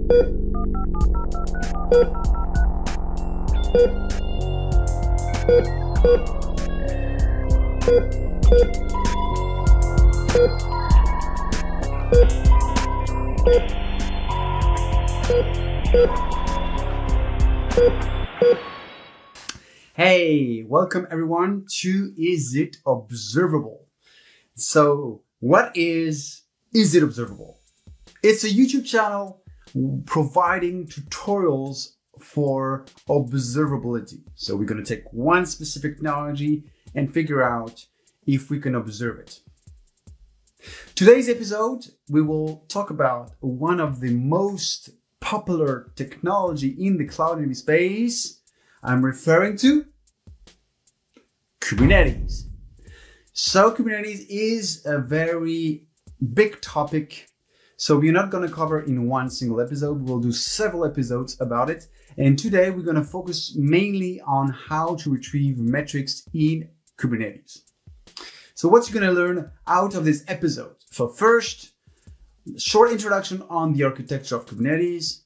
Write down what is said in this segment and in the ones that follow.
Hey, welcome everyone to Is It Observable? So what is It Observable? It's a YouTube channel providing tutorials for observability. So we're going to take one specific technology and figure out if we can observe it. Today's episode, we will talk about one of the most popular technology in the cloud native space. I'm referring to Kubernetes. So Kubernetes is a very big topic. So we're not going to cover in one single episode. We'll do several episodes about it. And today we're going to focus mainly on how to retrieve metrics in Kubernetes. So what you're going to learn out of this episode. So first, short introduction on the architecture of Kubernetes.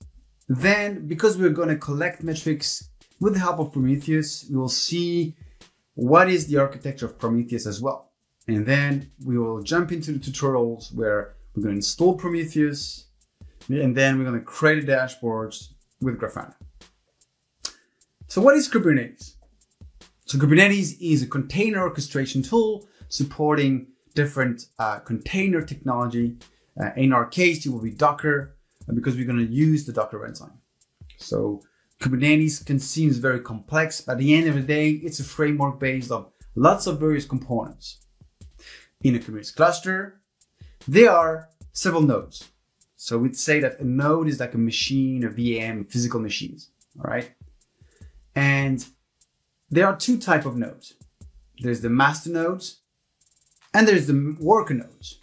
Then, because we're going to collect metrics with the help of Prometheus, we will see what is the architecture of Prometheus as well. And then we will jump into the tutorials where we're going to install Prometheus, and then we're going to create a dashboard with Grafana. So what is Kubernetes? So Kubernetes is a container orchestration tool supporting different container technology. In our case, it will be Docker, because we're going to use the Docker runtime. So Kubernetes can seem very complex, but at the end of the day, it's a framework based on lots of various components. In a Kubernetes cluster, there are several nodes. So we'd say that a node is like a machine, a VM, physical machines, all right? And there are two types of nodes. There's the master nodes and there's the worker nodes.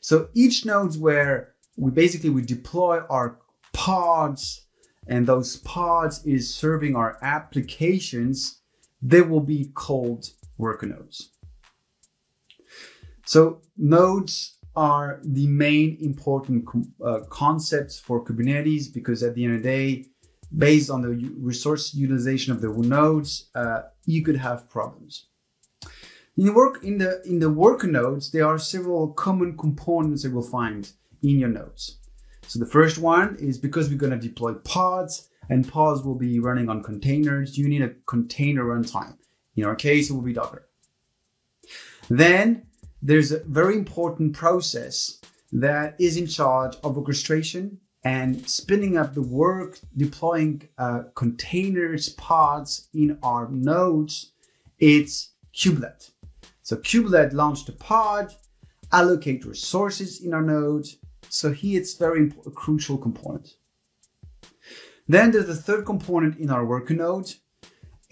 So each node's where we deploy our pods, and those pods is serving our applications. They will be called worker nodes. So nodes are the main important concepts for Kubernetes, because at the end of the day, based on the resource utilization of the nodes, you could have problems. In the worker nodes, there are several common components that you'll find in your nodes. So the first one is, because we're going to deploy pods, and pods will be running on containers, you need a container runtime. In our case, it will be Docker. Then there's a very important process that is in charge of orchestration and spinning up the work, deploying containers, pods in our nodes. It's kubelet. So kubelet launched a pod, allocate resources in our node. So here it's very crucial component. Then there's the third component in our worker node.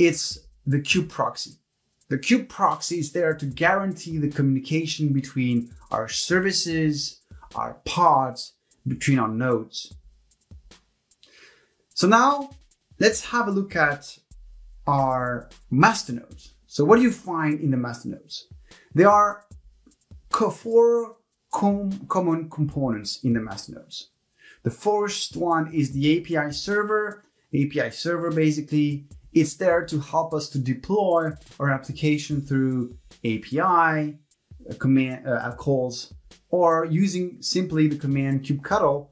It's the kube proxy. The kube proxy is there to guarantee the communication between our services, our pods, between our nodes. So now let's have a look at our master nodes. So what do you find in the master nodes? There are four common components in the master nodes. The first one is the API server. API server, basically, it's there to help us to deploy our application through API command calls, or using simply the command kubectl,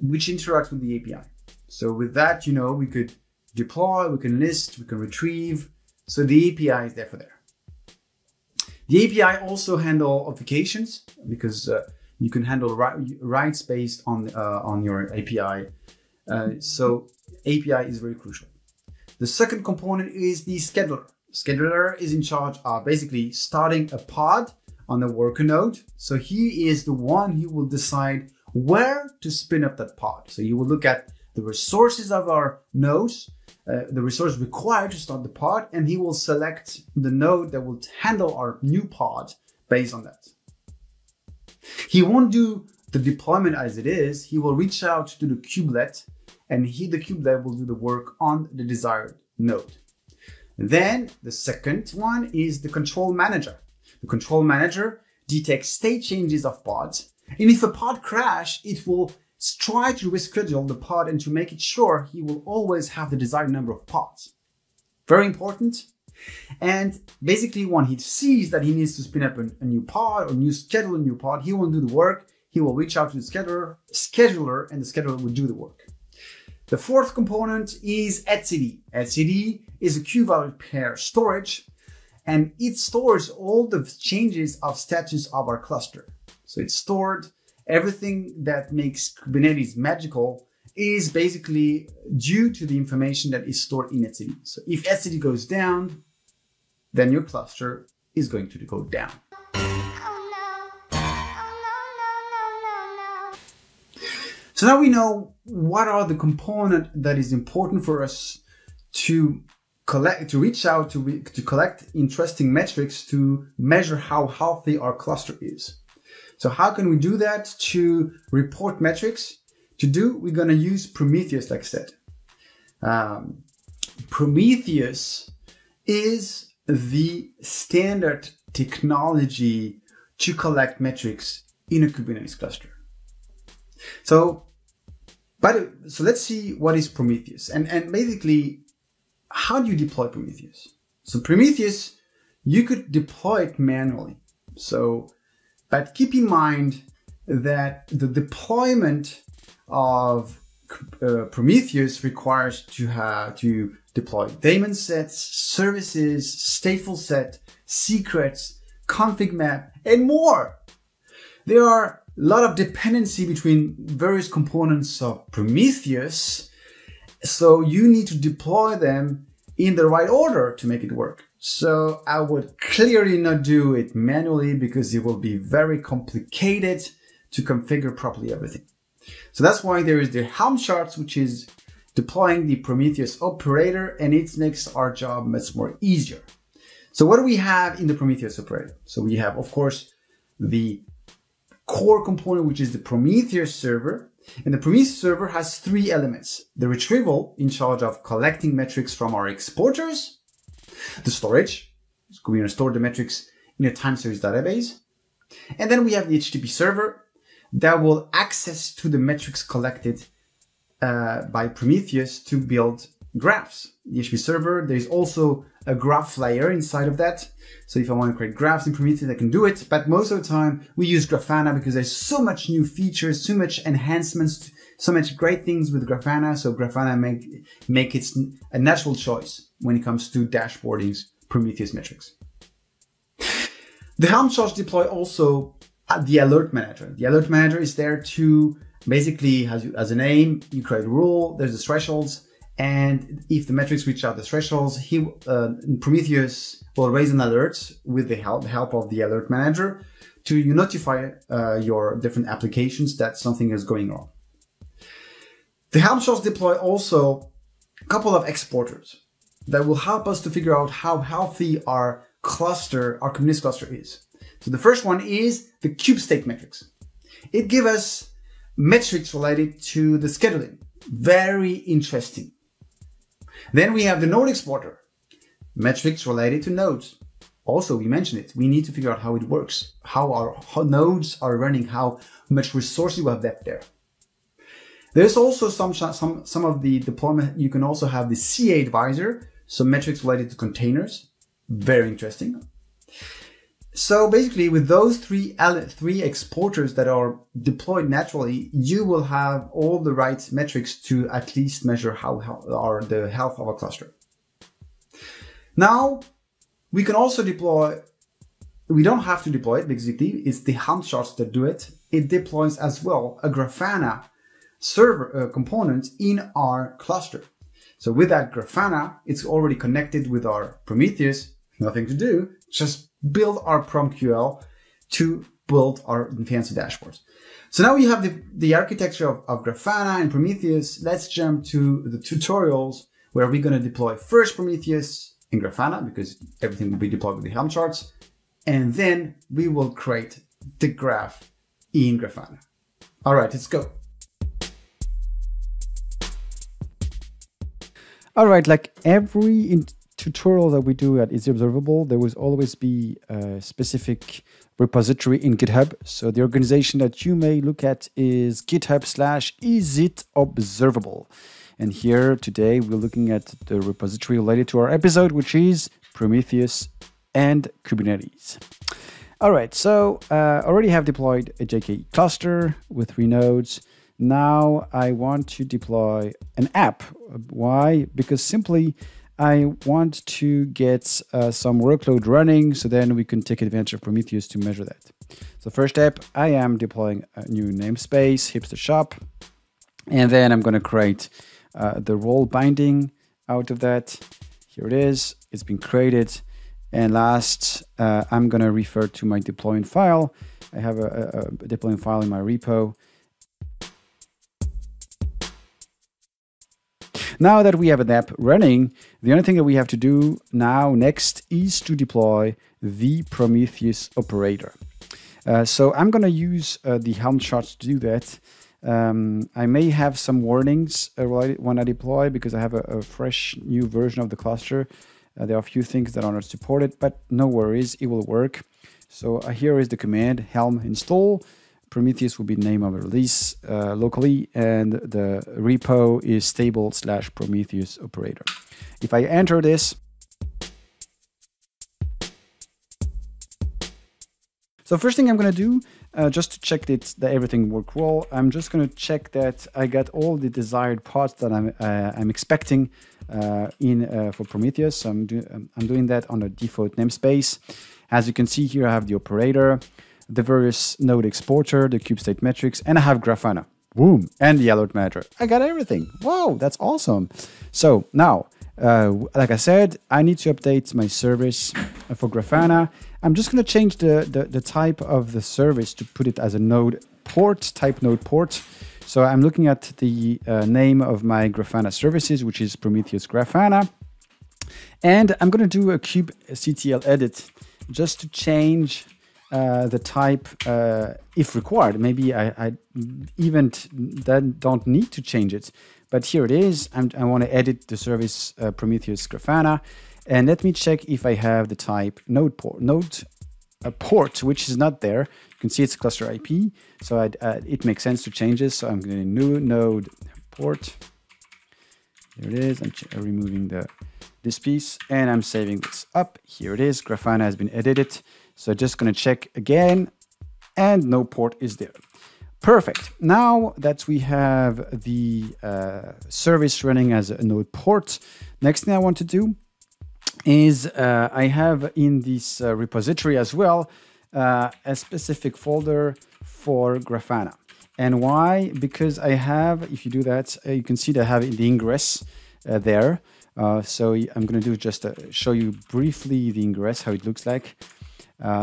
which interacts with the API. So with that, we could deploy, we can list, we can retrieve. So the API is there for there. The API also handle applications, because you can handle writes based on your API. So API is very crucial. The second component is the scheduler. Scheduler is in charge of basically starting a pod on the worker node. So he is the one who will decide where to spin up that pod. So you will look at the resources of our nodes, the resource required to start the pod, and he will select the node that will handle our new pod based on that. He won't do the deployment as it is. He will reach out to the kubelet, and the kubelet will do the work on the desired node. Then the second one is the control manager. The control manager detects state changes of pods, and if a pod crash, it will try to reschedule the pod and to make it sure he will always have the desired number of pods. Very important. And basically when he sees that he needs to spin up a new pod or schedule a new pod, he won't do the work. He will reach out to the scheduler and the scheduler will do the work. The fourth component is etcd. etcd is a queue-value pair storage, and it stores all the changes of status of our cluster. So it's stored everything that makes Kubernetes magical is basically due to the information that is stored in etcd. So if etcd goes down, then your cluster is going to go down. So now we know what are the components that is important for us to collect, to reach out, to collect interesting metrics to measure how healthy our cluster is. So how can we do that to report metrics? We're going to use Prometheus, like I said. Prometheus is the standard technology to collect metrics in a Kubernetes cluster. So let's see what is Prometheus and basically how do you deploy Prometheus? So Prometheus, you could deploy it manually. But keep in mind that the deployment of Prometheus requires to deploy daemon sets, services, stateful set, secrets, config map, and more. There are a lot of dependency between various components of Prometheus, so you need to deploy them in the right order to make it work. So I would clearly not do it manually because it will be very complicated to configure properly everything. So that's why there is the Helm charts, which is deploying the Prometheus operator, and it makes our job much more easier. So what do we have in the Prometheus operator? So we have, of course, the core component, which is the Prometheus server. And the Prometheus server has three elements: the retrieval, in charge of collecting metrics from our exporters, the storage, so we're going to store the metrics in a time series database, and then we have the HTTP server that will access to the metrics collected by Prometheus to build graphs. The HTTP server, there's also a graph layer inside of that. So if I want to create graphs in Prometheus, I can do it. But most of the time we use Grafana because there's so much new features, so much enhancements, so much great things with Grafana. So Grafana make it a natural choice when it comes to dashboarding Prometheus metrics. The Helm charts deploy also the alert manager. The alert manager is there to basically, as a name, you create a rule, there's the thresholds, and if the metrics reach out the thresholds, Prometheus will raise an alert with the help of the alert manager to notify your different applications that something is going wrong. The Helm charts deploy also a couple of exporters that will help us to figure out how healthy our cluster, our Kubernetes cluster is. So the first one is the kube state metrics. It gives us metrics related to the scheduling. Very interesting. Then we have the node exporter. Metrics related to nodes. Also, we mentioned it. We need to figure out how it works, how our nodes are running, how much resources we have left there. There's also some of the deployment. You can also have the CA advisor. So metrics related to containers. Very interesting. So basically, with those three exporters that are deployed naturally, you will have all the right metrics to at least measure the health of a cluster. Now, we can also deploy, we don't have to deploy it, basically, it's the Helm charts that do it. It deploys as well a Grafana server component in our cluster. So with that Grafana, it's already connected with our Prometheus, nothing to do, just build our PromQL to build our fancy dashboards. So now we have the architecture of Grafana and Prometheus. Let's jump to the tutorials where we're going to deploy first Prometheus in Grafana because everything will be deployed with the Helm charts. And then we will create the graph in Grafana. All right, let's go. All right, like every tutorial that we do at Easy Observable, there will always be a specific repository in GitHub. So the organization that you may look at is github/isitobservable. And here today we're looking at the repository related to our episode, which is Prometheus and Kubernetes. All right, so already have deployed a K8 cluster with 3 nodes. Now I want to deploy an app. Why? Because simply I want to get some workload running, so then we can take advantage of Prometheus to measure that. So first step, I am deploying a new namespace, hipster shop, and then I'm going to create the role binding out of that. Here it is. It's been created. And last, I'm going to refer to my deploying file. I have a deploying file in my repo. Now that we have an app running, the only thing that we have to do now next is to deploy the Prometheus operator. So I'm going to use the Helm charts to do that. I may have some warnings when I deploy because I have a fresh new version of the cluster. There are a few things that are not supported, but no worries, it will work. So here is the command helm install. Prometheus will be the name of the release locally, and the repo is stable/Prometheus operator. If I enter this, so first thing I'm going to do, just to check that everything worked well, I'm just going to check that I got all the desired parts that I'm expecting for Prometheus. So I'm doing that on a default namespace. As you can see here, I have the operator, the various node exporter, the kube state metrics, and I have Grafana. Boom! And the alert manager. I got everything. Wow, that's awesome. So now, like I said, I need to update my service for Grafana. I'm just going to change the type of the service to put it as a node port, type node port. So I'm looking at the name of my Grafana services, which is Prometheus Grafana. And I'm going to do a kubectl edit just to change the type if required. Maybe I even don't need to change it, but here it is. I want to edit the service Prometheus Grafana, and let me check if I have the type node port, which is not there. You can see it's cluster IP, so it makes sense to change this. So I'm going to new node port. Here it is. I'm removing this piece, and I'm saving this up. Here it is. Grafana has been edited. So just going to check again, and no port is there. Perfect. Now that we have the service running as a node port, next thing I want to do is I have in this repository as well a specific folder for Grafana. And why? Because I have, if you do that, you can see that I have the ingress there. So I'm going to do just show you briefly the ingress, how it looks like.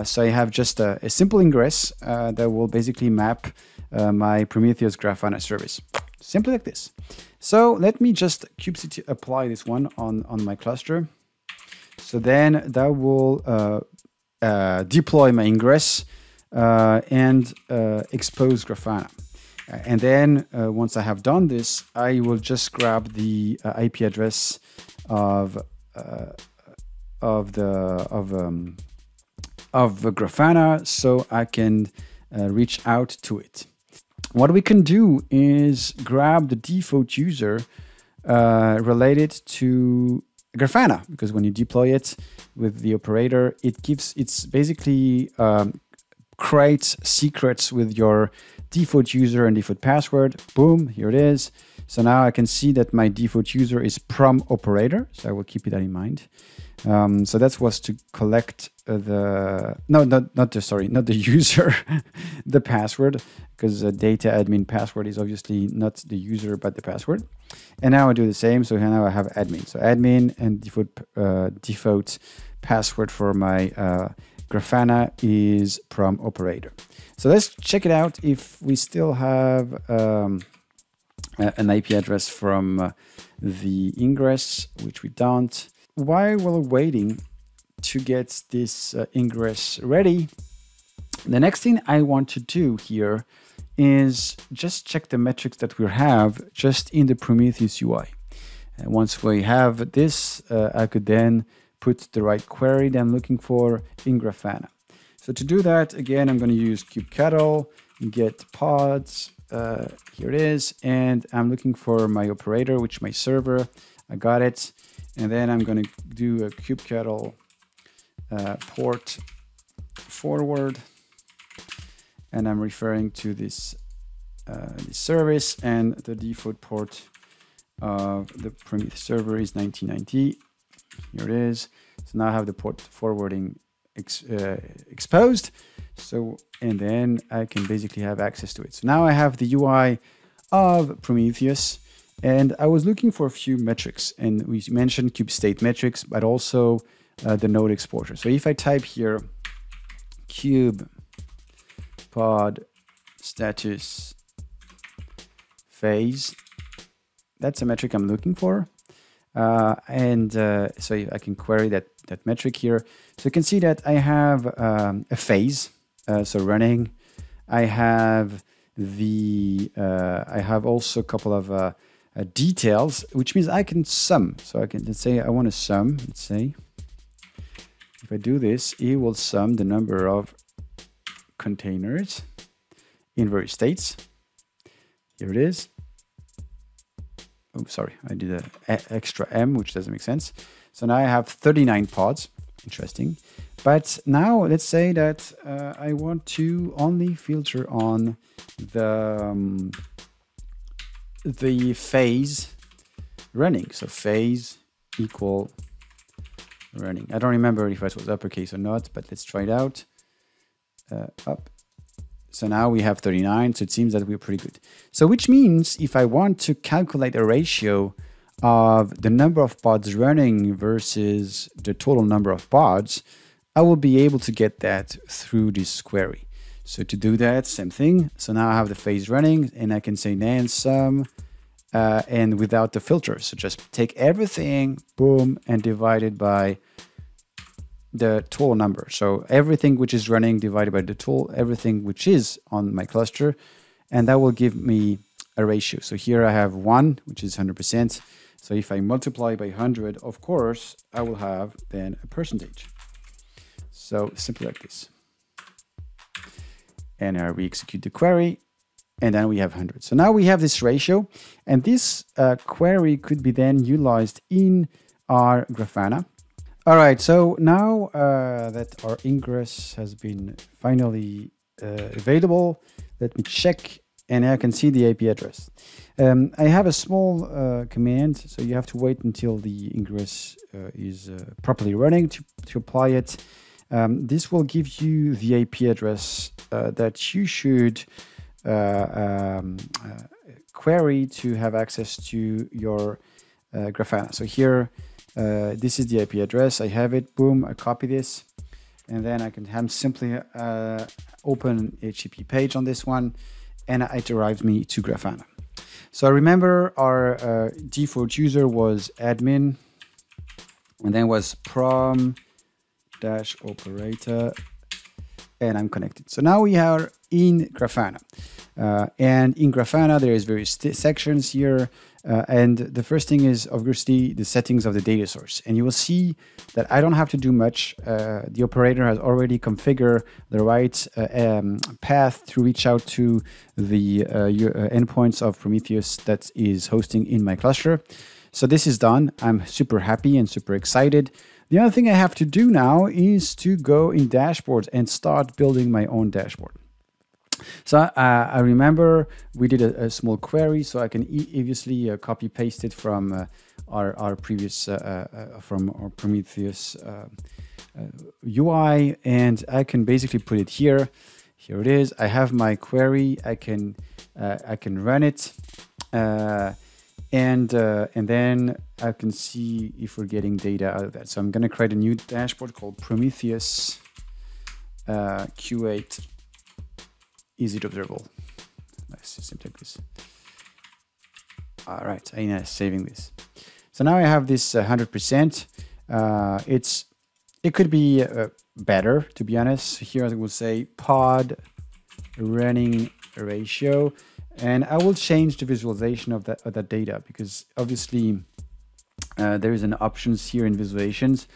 So I have just a simple ingress that will basically map my Prometheus Grafana service. Simply like this. So let me just kubectl apply this one on my cluster. So then that will deploy my ingress and expose Grafana. And then once I have done this, I will just grab the IP address of Grafana so I can reach out to it. What we can do is grab the default user related to Grafana, because when you deploy it with the operator, it's basically creates secrets with your default user and default password. Boom, here it is. So now I can see that my default user is prom operator. So I will keep that in mind. So that was to collect not the user, the password, because the data admin password is obviously not the user, but the password. And now I do the same. So now I have admin. So admin and default password for my Grafana is prom operator. So let's check it out if we still have an IP address from the ingress, which we don't. While we're waiting to get this ingress ready, the next thing I want to do here is just check the metrics that we have just in the Prometheus UI. And once we have this, I could then put the right query that I'm looking for in Grafana. So to do that, again, I'm going to use kubectl, get pods. Here it is. And I'm looking for my operator, which is my server. I got it. And then I'm going to do a kubectl port forward. And I'm referring to this, this service, and the default port of the Prometheus server is 1990. Here it is. So now I have the port forwarding exposed. So, and then I can basically have access to it. So now I have the UI of Prometheus, and I was looking for a few metrics, and we mentioned kube state metrics, but also the node exposure. So if I type here kube pod status phase, that's a metric I'm looking for. So I can query that metric here. So you can see that I have a phase, so running. I have I have also a couple of details, which means I can sum. So I can, let's say I want to sum. Let's say if I do this, it will sum the number of containers in various states. Here it is. Oh, sorry, I did an extra M, which doesn't make sense. So now I have 39 pods. Interesting. But now let's say that I want to only filter on the phase running. So phase equal running. I don't remember if it was uppercase or not, but let's try it out. Up. So now we have 39, so it seems that we're pretty good. So which means if I want to calculate a ratio of the number of pods running versus the total number of pods, I will be able to get that through this query. So to do that, same thing. So now I have the phase running, and I can say nan sum, and without the filter. So just take everything, boom, and divide it by the total number. So everything which is running divided by the total, everything which is on my cluster, and that will give me a ratio. So here I have 1, which is 100%. So if I multiply by 100, of course, I will have then a percentage. So simply like this. And we execute the query, and then we have 100. So now we have this ratio, and this query could be then utilized in our Grafana. All right, so now that our ingress has been finally available, let me check, and I can see the IP address. I have a small command, so you have to wait until the ingress is properly running to apply it. This will give you the IP address that you should query to have access to your Grafana. So here, this is the IP address. I have it. Boom, I copy this, and then I can simply open HTTP page on this one, and it drives me to Grafana. So remember our default user was admin, and then was prom-operator, and I'm connected. So now we are in Grafana. And in Grafana, there is various sections here. And the first thing is obviously the settings of the data source. And you will see that I don't have to do much. The operator has already configured the right path to reach out to the endpoints of Prometheus that is hosting in my cluster. So this is done. I'm super happy and super excited. The other thing I have to do now is to go in dashboards and start building my own dashboard. So I remember we did a small query, so I can obviously copy paste it from our previous from our Prometheus UI, and I can basically put it here. Here it is. I have my query. I can run it, and then I can see if we're getting data out of that. So I'm going to create a new dashboard called Prometheus Q8. Easy to observable. Nice, simply like this. All right, I'm saving this. So now I have this 100%. It could be better, to be honest. Here I will say pod running ratio, and I will change the visualization of that data, because obviously There is an options here in visualizations.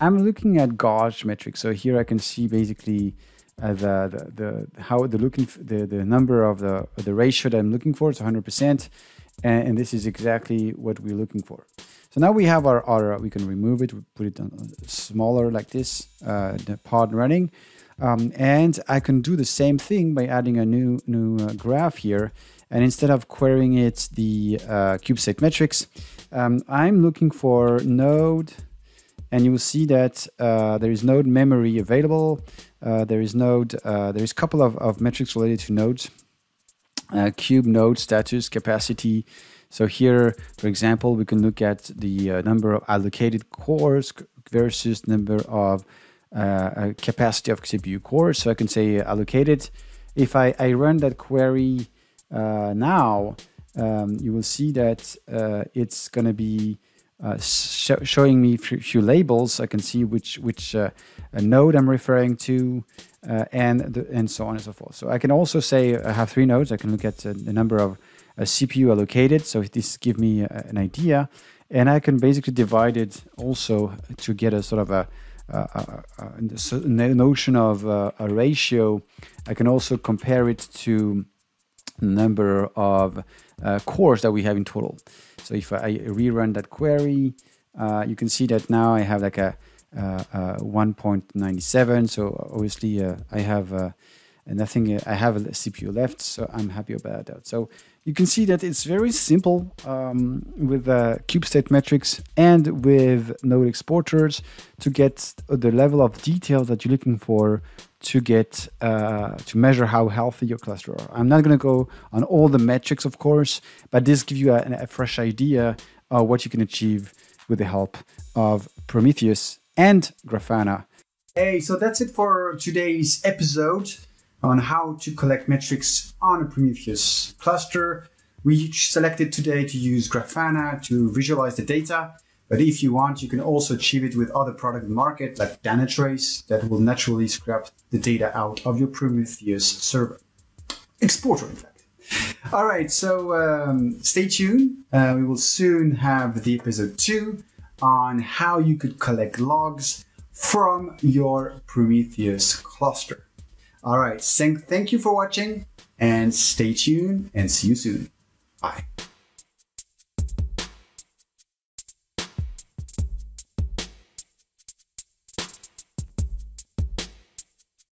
I'm looking at gauge metrics. So here I can see basically the number of the ratio that I'm looking for. It's 100%, and this is exactly what we're looking for. So now we have our we can remove it, we put it on smaller like this, the pod running, and I can do the same thing by adding a new graph here. And instead of querying it the cube state metrics, I'm looking for node, and you will see that there is node memory available. There is a couple of metrics related to nodes, cube node status, capacity. So here, for example, we can look at the number of allocated cores versus number of capacity of CPU cores. So I can say allocated. If I run that query now, you will see that it's going to be showing me a few labels. I can see which node I'm referring to, and so on and so forth. So I can also say I have 3 nodes. I can look at the number of CPU allocated. So this gives me an idea, and I can basically divide it also to get a sort of a notion of a ratio. I can also compare it to the number of cores that we have in total. So if I rerun that query, you can see that now I have like a 1.97. So obviously I have nothing. I have a CPU left, so I'm happy about that. So you can see that it's very simple with cube state metrics and with node exporters to get the level of detail that you're looking for to get to measure how healthy your cluster are. I'm not going to go on all the metrics, of course, but this gives you a fresh idea of what you can achieve with the help of Prometheus and Grafana. Hey, so that's it for today's episode on how to collect metrics on a Prometheus cluster. We selected today to use Grafana to visualize the data, but if you want, you can also achieve it with other products in the market like Dynatrace that will naturally scrap the data out of your Prometheus server. Exporter, in fact. All right, so stay tuned. We will soon have the episode 2 on how you could collect logs from your Prometheus cluster. All right, thank you for watching, and stay tuned, and see you soon. Bye.